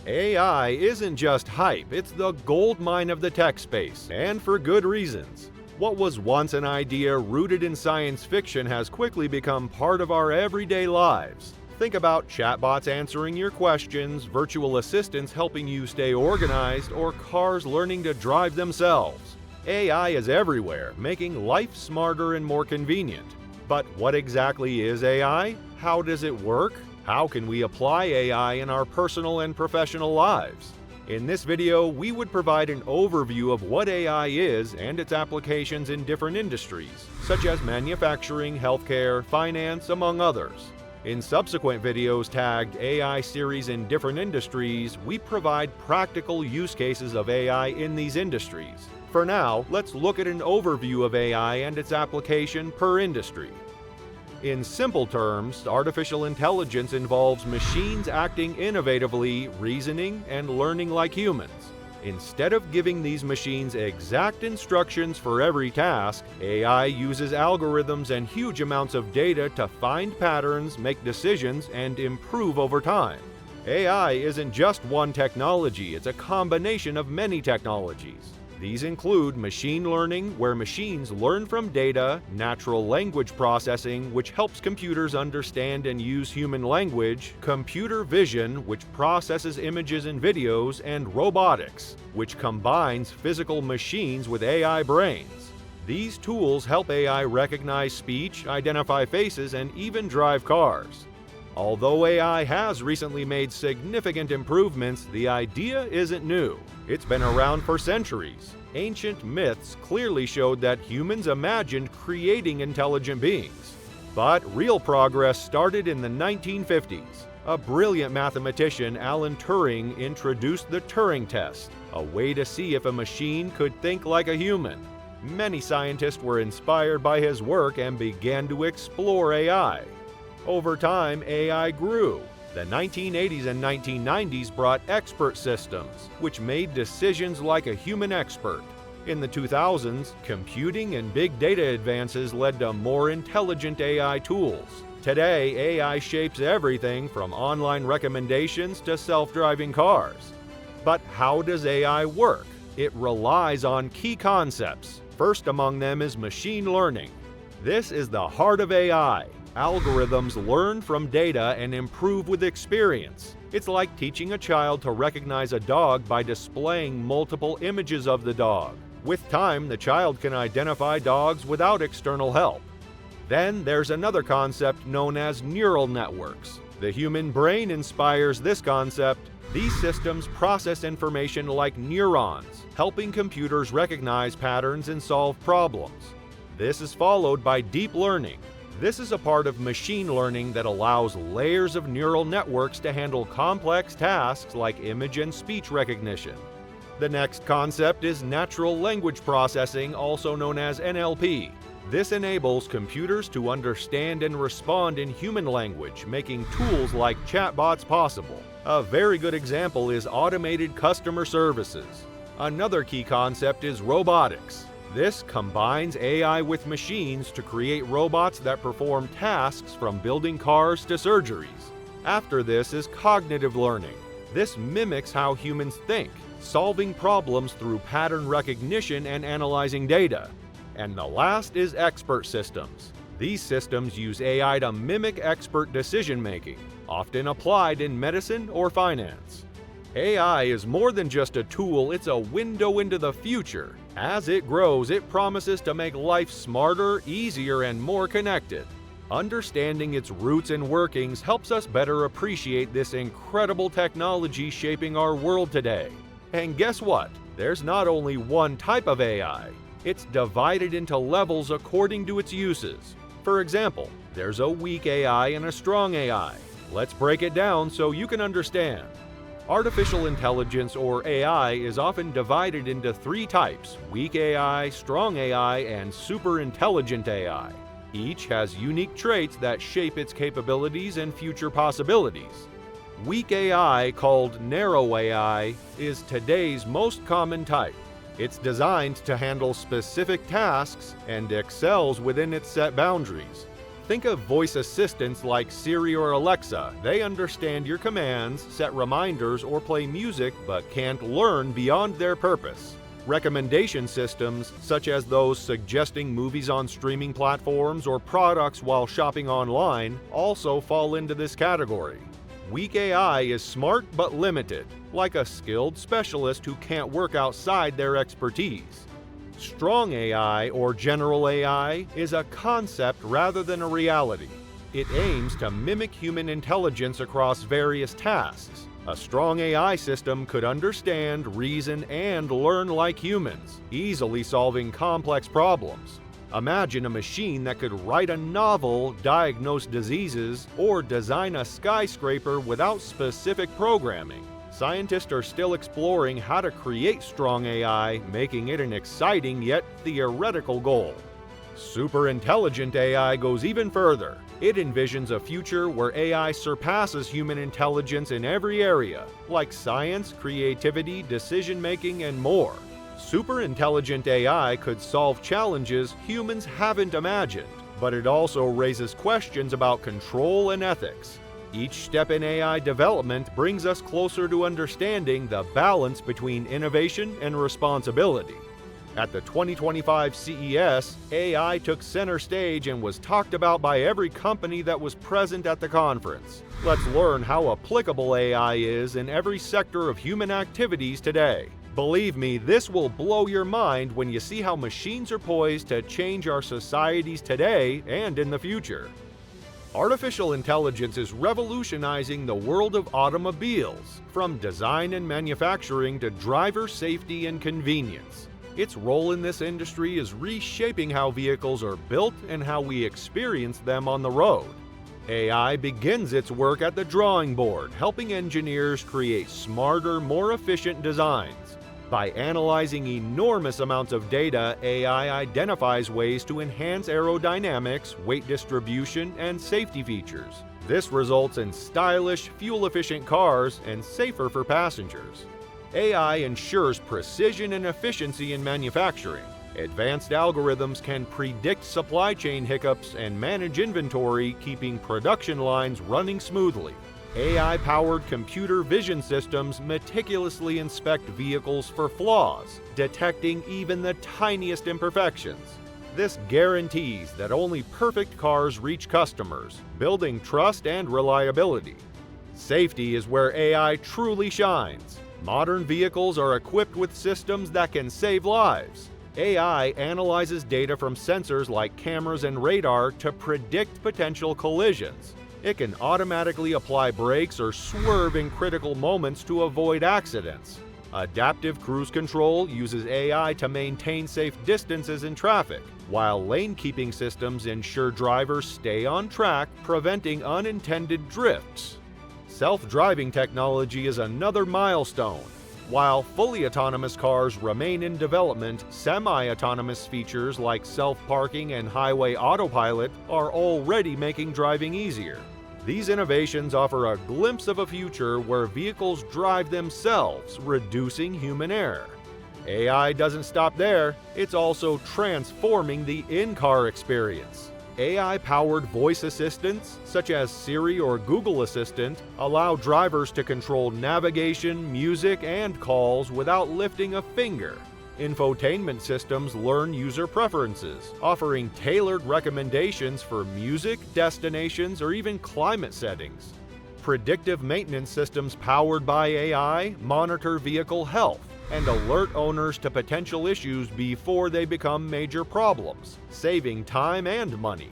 AI isn't just hype, it's the goldmine of the tech space, and for good reasons. What was once an idea rooted in science fiction has quickly become part of our everyday lives. Think about chatbots answering your questions, virtual assistants helping you stay organized, or cars learning to drive themselves. AI is everywhere, making life smarter and more convenient. But what exactly is AI? How does it work? How can we apply AI in our personal and professional lives? In this video, we would provide an overview of what AI is and its applications in different industries, such as manufacturing, healthcare, finance, among others. In subsequent videos tagged AI series in different industries, we provide practical use cases of AI in these industries. For now, let's look at an overview of AI and its application per industry. In simple terms, artificial intelligence involves machines acting innovatively, reasoning, and learning like humans. Instead of giving these machines exact instructions for every task, AI uses algorithms and huge amounts of data to find patterns, make decisions, and improve over time. AI isn't just one technology, it's a combination of many technologies. These include machine learning, where machines learn from data, natural language processing, which helps computers understand and use human language, computer vision, which processes images and videos, and robotics, which combines physical machines with AI brains. These tools help AI recognize speech, identify faces, and even drive cars. Although AI has recently made significant improvements, the idea isn't new. It's been around for centuries. Ancient myths clearly showed that humans imagined creating intelligent beings. But real progress started in the 1950s. A brilliant mathematician, Alan Turing, introduced the Turing test, a way to see if a machine could think like a human. Many scientists were inspired by his work and began to explore AI. Over time, AI grew. The 1980s and 1990s brought expert systems, which made decisions like a human expert. In the 2000s, computing and big data advances led to more intelligent AI tools. Today, AI shapes everything from online recommendations to self-driving cars. But how does AI work? It relies on key concepts. First among them is machine learning. This is the heart of AI. Algorithms learn from data and improve with experience. It's like teaching a child to recognize a dog by displaying multiple images of the dog. With time, the child can identify dogs without external help. Then there's another concept known as neural networks. The human brain inspires this concept. These systems process information like neurons, helping computers recognize patterns and solve problems. This is followed by deep learning. This is a part of machine learning that allows layers of neural networks to handle complex tasks like image and speech recognition. The next concept is natural language processing, also known as NLP. This enables computers to understand and respond in human language, making tools like chatbots possible. A very good example is automated customer services. Another key concept is robotics. This combines AI with machines to create robots that perform tasks from building cars to surgeries. After this is cognitive learning. This mimics how humans think, solving problems through pattern recognition and analyzing data. And the last is expert systems. These systems use AI to mimic expert decision-making, often applied in medicine or finance. AI is more than just a tool, it's a window into the future. As it grows, it promises to make life smarter, easier, and more connected. Understanding its roots and workings helps us better appreciate this incredible technology shaping our world today. And guess what? There's not only one type of AI. It's divided into levels according to its uses. For example, there's a weak AI and a strong AI. Let's break it down so you can understand. Artificial intelligence, or AI, is often divided into three types: weak AI, strong AI, and super intelligent AI. Each has unique traits that shape its capabilities and future possibilities. Weak AI, called narrow AI, is today's most common type. It's designed to handle specific tasks and excels within its set boundaries. Think of voice assistants like Siri or Alexa. They understand your commands, set reminders, or play music, but can't learn beyond their purpose. Recommendation systems, such as those suggesting movies on streaming platforms or products while shopping online, also fall into this category. Weak AI is smart but limited, like a skilled specialist who can't work outside their expertise. Strong AI, or general AI, is a concept rather than a reality. It aims to mimic human intelligence across various tasks. A strong AI system could understand, reason, and learn like humans, easily solving complex problems. Imagine a machine that could write a novel, diagnose diseases, or design a skyscraper without specific programming. Scientists are still exploring how to create strong AI, making it an exciting yet theoretical goal. Superintelligent AI goes even further. It envisions a future where AI surpasses human intelligence in every area, like science, creativity, decision-making, and more. Superintelligent AI could solve challenges humans haven't imagined, but it also raises questions about control and ethics. Each step in AI development brings us closer to understanding the balance between innovation and responsibility. At the 2025 CES, AI took center stage and was talked about by every company that was present at the conference. Let's learn how applicable AI is in every sector of human activities today. Believe me, this will blow your mind when you see how machines are poised to change our societies today and in the future. Artificial intelligence is revolutionizing the world of automobiles, from design and manufacturing to driver safety and convenience. Its role in this industry is reshaping how vehicles are built and how we experience them on the road. AI begins its work at the drawing board, helping engineers create smarter, more efficient designs. By analyzing enormous amounts of data, AI identifies ways to enhance aerodynamics, weight distribution, and safety features. This results in stylish, fuel-efficient cars and safer for passengers. AI ensures precision and efficiency in manufacturing. Advanced algorithms can predict supply chain hiccups and manage inventory, keeping production lines running smoothly. AI-powered computer vision systems meticulously inspect vehicles for flaws, detecting even the tiniest imperfections. This guarantees that only perfect cars reach customers, building trust and reliability. Safety is where AI truly shines. Modern vehicles are equipped with systems that can save lives. AI analyzes data from sensors like cameras and radar to predict potential collisions. It can automatically apply brakes or swerve in critical moments to avoid accidents. Adaptive cruise control uses AI to maintain safe distances in traffic, while lane-keeping systems ensure drivers stay on track, preventing unintended drifts. Self-driving technology is another milestone. While fully autonomous cars remain in development, semi-autonomous features like self-parking and highway autopilot are already making driving easier. These innovations offer a glimpse of a future where vehicles drive themselves, reducing human error. AI doesn't stop there, it's also transforming the in-car experience. AI-powered voice assistants, such as Siri or Google Assistant, allow drivers to control navigation, music, and calls without lifting a finger. Infotainment systems learn user preferences, offering tailored recommendations for music, destinations, or even climate settings. Predictive maintenance systems powered by AI monitor vehicle health and alert owners to potential issues before they become major problems, saving time and money.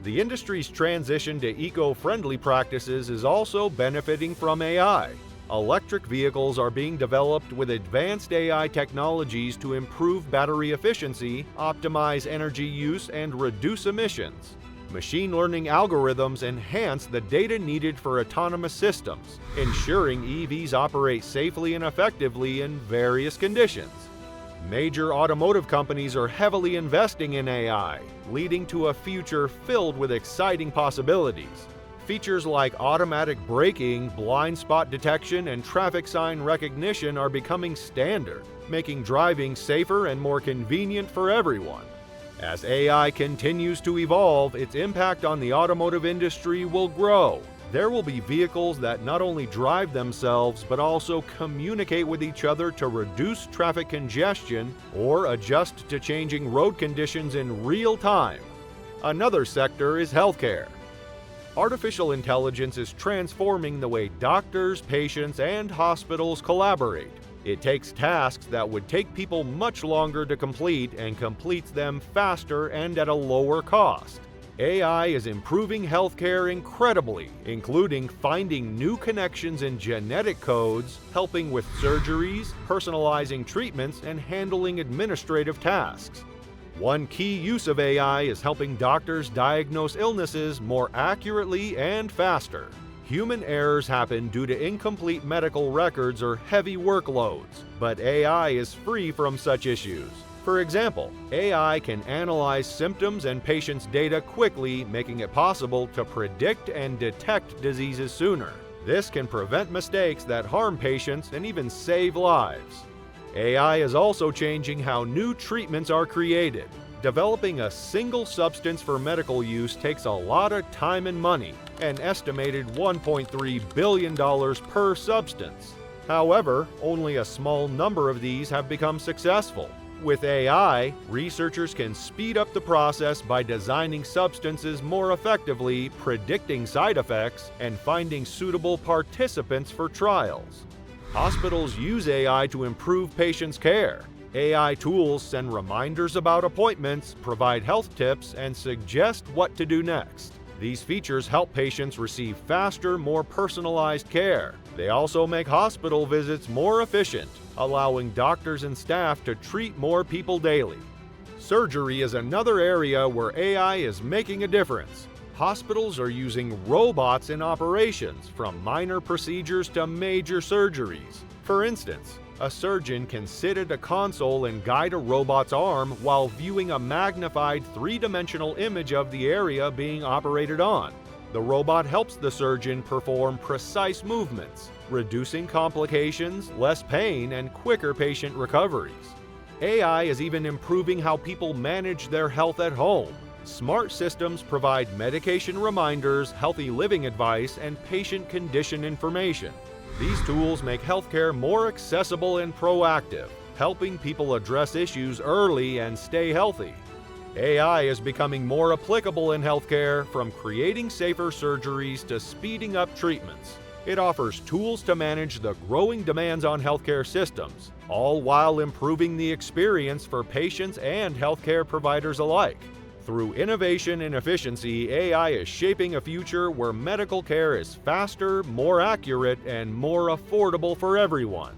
The industry's transition to eco-friendly practices is also benefiting from AI. Electric vehicles are being developed with advanced AI technologies to improve battery efficiency, optimize energy use, and reduce emissions. Machine learning algorithms enhance the data needed for autonomous systems, ensuring EVs operate safely and effectively in various conditions. Major automotive companies are heavily investing in AI, leading to a future filled with exciting possibilities. Features like automatic braking, blind spot detection, and traffic sign recognition are becoming standard, making driving safer and more convenient for everyone. As AI continues to evolve, its impact on the automotive industry will grow. There will be vehicles that not only drive themselves but also communicate with each other to reduce traffic congestion or adjust to changing road conditions in real time. Another sector is healthcare. Artificial intelligence is transforming the way doctors, patients, and hospitals collaborate. It takes tasks that would take people much longer to complete and completes them faster and at a lower cost. AI is improving healthcare incredibly, including finding new connections in genetic codes, helping with surgeries, personalizing treatments, and handling administrative tasks. One key use of AI is helping doctors diagnose illnesses more accurately and faster. Human errors happen due to incomplete medical records or heavy workloads, but AI is free from such issues. For example, AI can analyze symptoms and patients' data quickly, making it possible to predict and detect diseases sooner. This can prevent mistakes that harm patients and even save lives. AI is also changing how new treatments are created. Developing a single substance for medical use takes a lot of time and money, an estimated $1.3 billion per substance. However, only a small number of these have become successful. With AI, researchers can speed up the process by designing substances more effectively, predicting side effects, and finding suitable participants for trials. Hospitals use AI to improve patients' care. AI tools send reminders about appointments, provide health tips, and suggest what to do next. These features help patients receive faster, more personalized care. They also make hospital visits more efficient, allowing doctors and staff to treat more people daily. Surgery is another area where AI is making a difference. Hospitals are using robots in operations, from minor procedures to major surgeries. For instance, a surgeon can sit at a console and guide a robot's arm while viewing a magnified three-dimensional image of the area being operated on. The robot helps the surgeon perform precise movements, reducing complications, less pain, and quicker patient recoveries. AI is even improving how people manage their health at home. Smart systems provide medication reminders, healthy living advice, and patient condition information. These tools make healthcare more accessible and proactive, helping people address issues early and stay healthy. AI is becoming more applicable in healthcare, from creating safer surgeries to speeding up treatments. It offers tools to manage the growing demands on healthcare systems, all while improving the experience for patients and healthcare providers alike. Through innovation and efficiency, AI is shaping a future where medical care is faster, more accurate, and more affordable for everyone.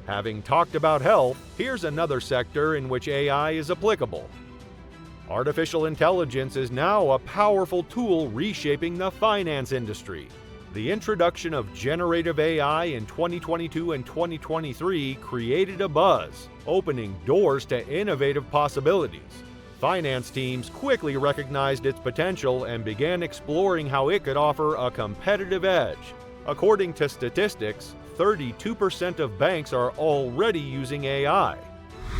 Having talked about health, here's another sector in which AI is applicable. Artificial intelligence is now a powerful tool reshaping the finance industry. The introduction of generative AI in 2022 and 2023 created a buzz, opening doors to innovative possibilities. Finance teams quickly recognized its potential and began exploring how it could offer a competitive edge. According to statistics, 32% of banks are already using AI.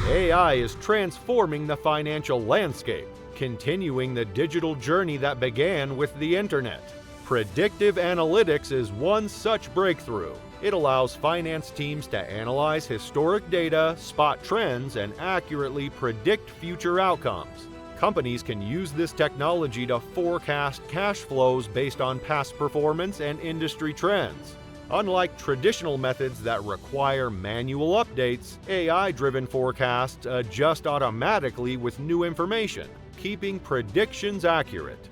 AI is transforming the financial landscape, continuing the digital journey that began with the internet. Predictive analytics is one such breakthrough. It allows finance teams to analyze historic data, spot trends, and accurately predict future outcomes. Companies can use this technology to forecast cash flows based on past performance and industry trends. Unlike traditional methods that require manual updates, AI-driven forecasts adjust automatically with new information, keeping predictions accurate.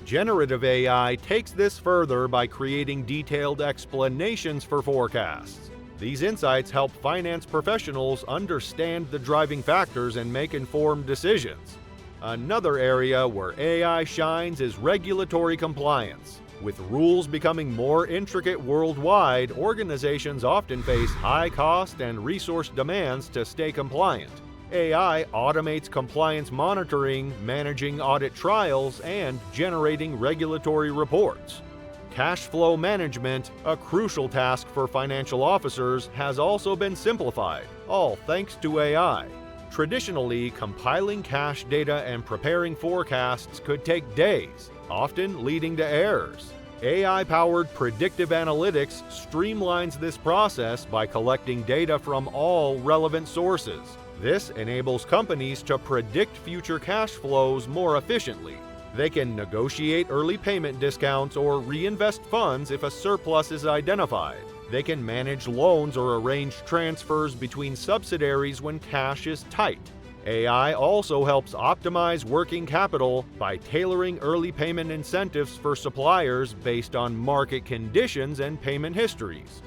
Generative AI takes this further by creating detailed explanations for forecasts. These insights help finance professionals understand the driving factors and make informed decisions. Another area where AI shines is regulatory compliance. With rules becoming more intricate worldwide, organizations often face high cost and resource demands to stay compliant. AI automates compliance monitoring, managing audit trials, and generating regulatory reports. Cash flow management, a crucial task for financial officers, has also been simplified, all thanks to AI. Traditionally, compiling cache data and preparing forecasts could take days, often leading to errors. AI-powered predictive analytics streamlines this process by collecting data from all relevant sources. This enables companies to predict future cash flows more efficiently. They can negotiate early payment discounts or reinvest funds if a surplus is identified. They can manage loans or arrange transfers between subsidiaries when cash is tight. AI also helps optimize working capital by tailoring early payment incentives for suppliers based on market conditions and payment histories.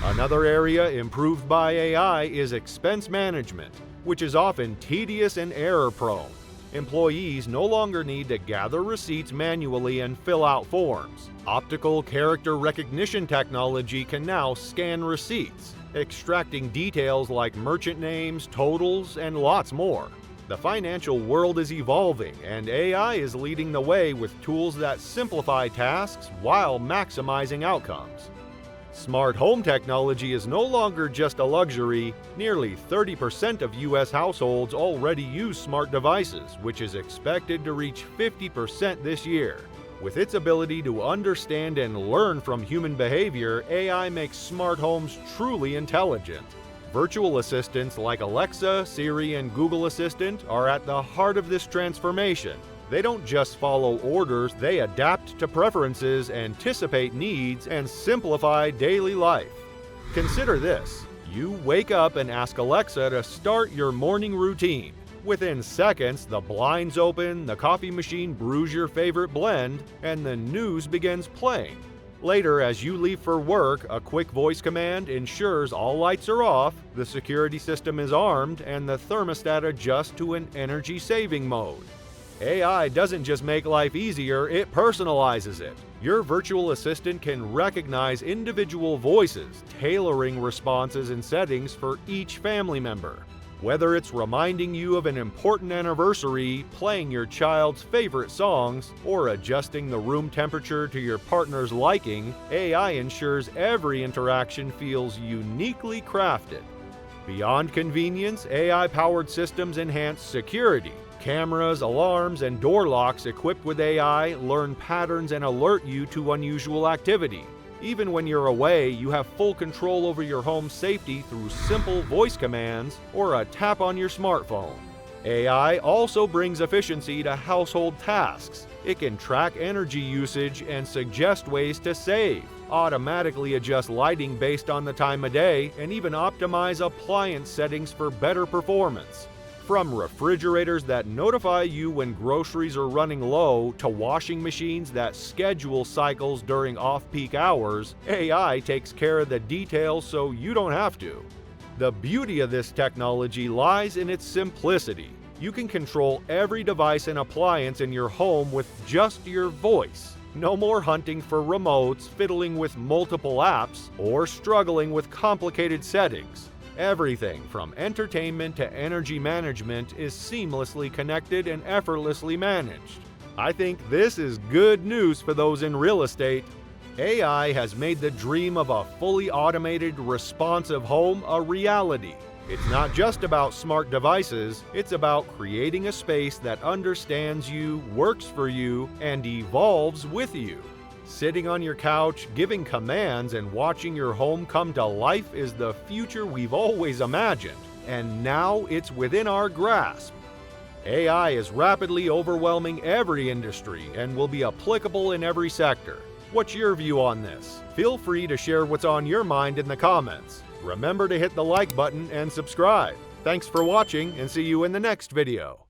Another area improved by AI is expense management, which is often tedious and error-prone. Employees no longer need to gather receipts manually and fill out forms. Optical character recognition technology can now scan receipts, extracting details like merchant names, totals, and lots more. The financial world is evolving, and AI is leading the way with tools that simplify tasks while maximizing outcomes. Smart home technology is no longer just a luxury. Nearly 30% of U.S. households already use smart devices, which is expected to reach 50% this year. With its ability to understand and learn from human behavior, AI makes smart homes truly intelligent. Virtual assistants like Alexa, Siri, and Google Assistant are at the heart of this transformation. They don't just follow orders, they adapt to preferences, anticipate needs, and simplify daily life. Consider this. You wake up and ask Alexa to start your morning routine. Within seconds, the blinds open, the coffee machine brews your favorite blend, and the news begins playing. Later, as you leave for work, a quick voice command ensures all lights are off, the security system is armed, and the thermostat adjusts to an energy-saving mode. AI doesn't just make life easier, it personalizes it. Your virtual assistant can recognize individual voices, tailoring responses and settings for each family member. Whether it's reminding you of an important anniversary, playing your child's favorite songs, or adjusting the room temperature to your partner's liking, AI ensures every interaction feels uniquely crafted. Beyond convenience, AI-powered systems enhance security. Cameras, alarms, and door locks equipped with AI learn patterns and alert you to unusual activity. Even when you're away, you have full control over your home's safety through simple voice commands or a tap on your smartphone. AI also brings efficiency to household tasks. It can track energy usage and suggest ways to save, automatically adjust lighting based on the time of day, and even optimize appliance settings for better performance. From refrigerators that notify you when groceries are running low to washing machines that schedule cycles during off-peak hours, AI takes care of the details so you don't have to. The beauty of this technology lies in its simplicity. You can control every device and appliance in your home with just your voice. No more hunting for remotes, fiddling with multiple apps, or struggling with complicated settings. Everything from entertainment to energy management is seamlessly connected and effortlessly managed. I think this is good news for those in real estate. AI has made the dream of a fully automated, responsive home a reality. It's not just about smart devices, it's about creating a space that understands you, works for you, and evolves with you. Sitting on your couch, giving commands, and watching your home come to life is the future we've always imagined, and now it's within our grasp. AI is rapidly overwhelming every industry and will be applicable in every sector. What's your view on this? Feel free to share what's on your mind in the comments. Remember to hit the like button and subscribe. Thanks for watching, and see you in the next video.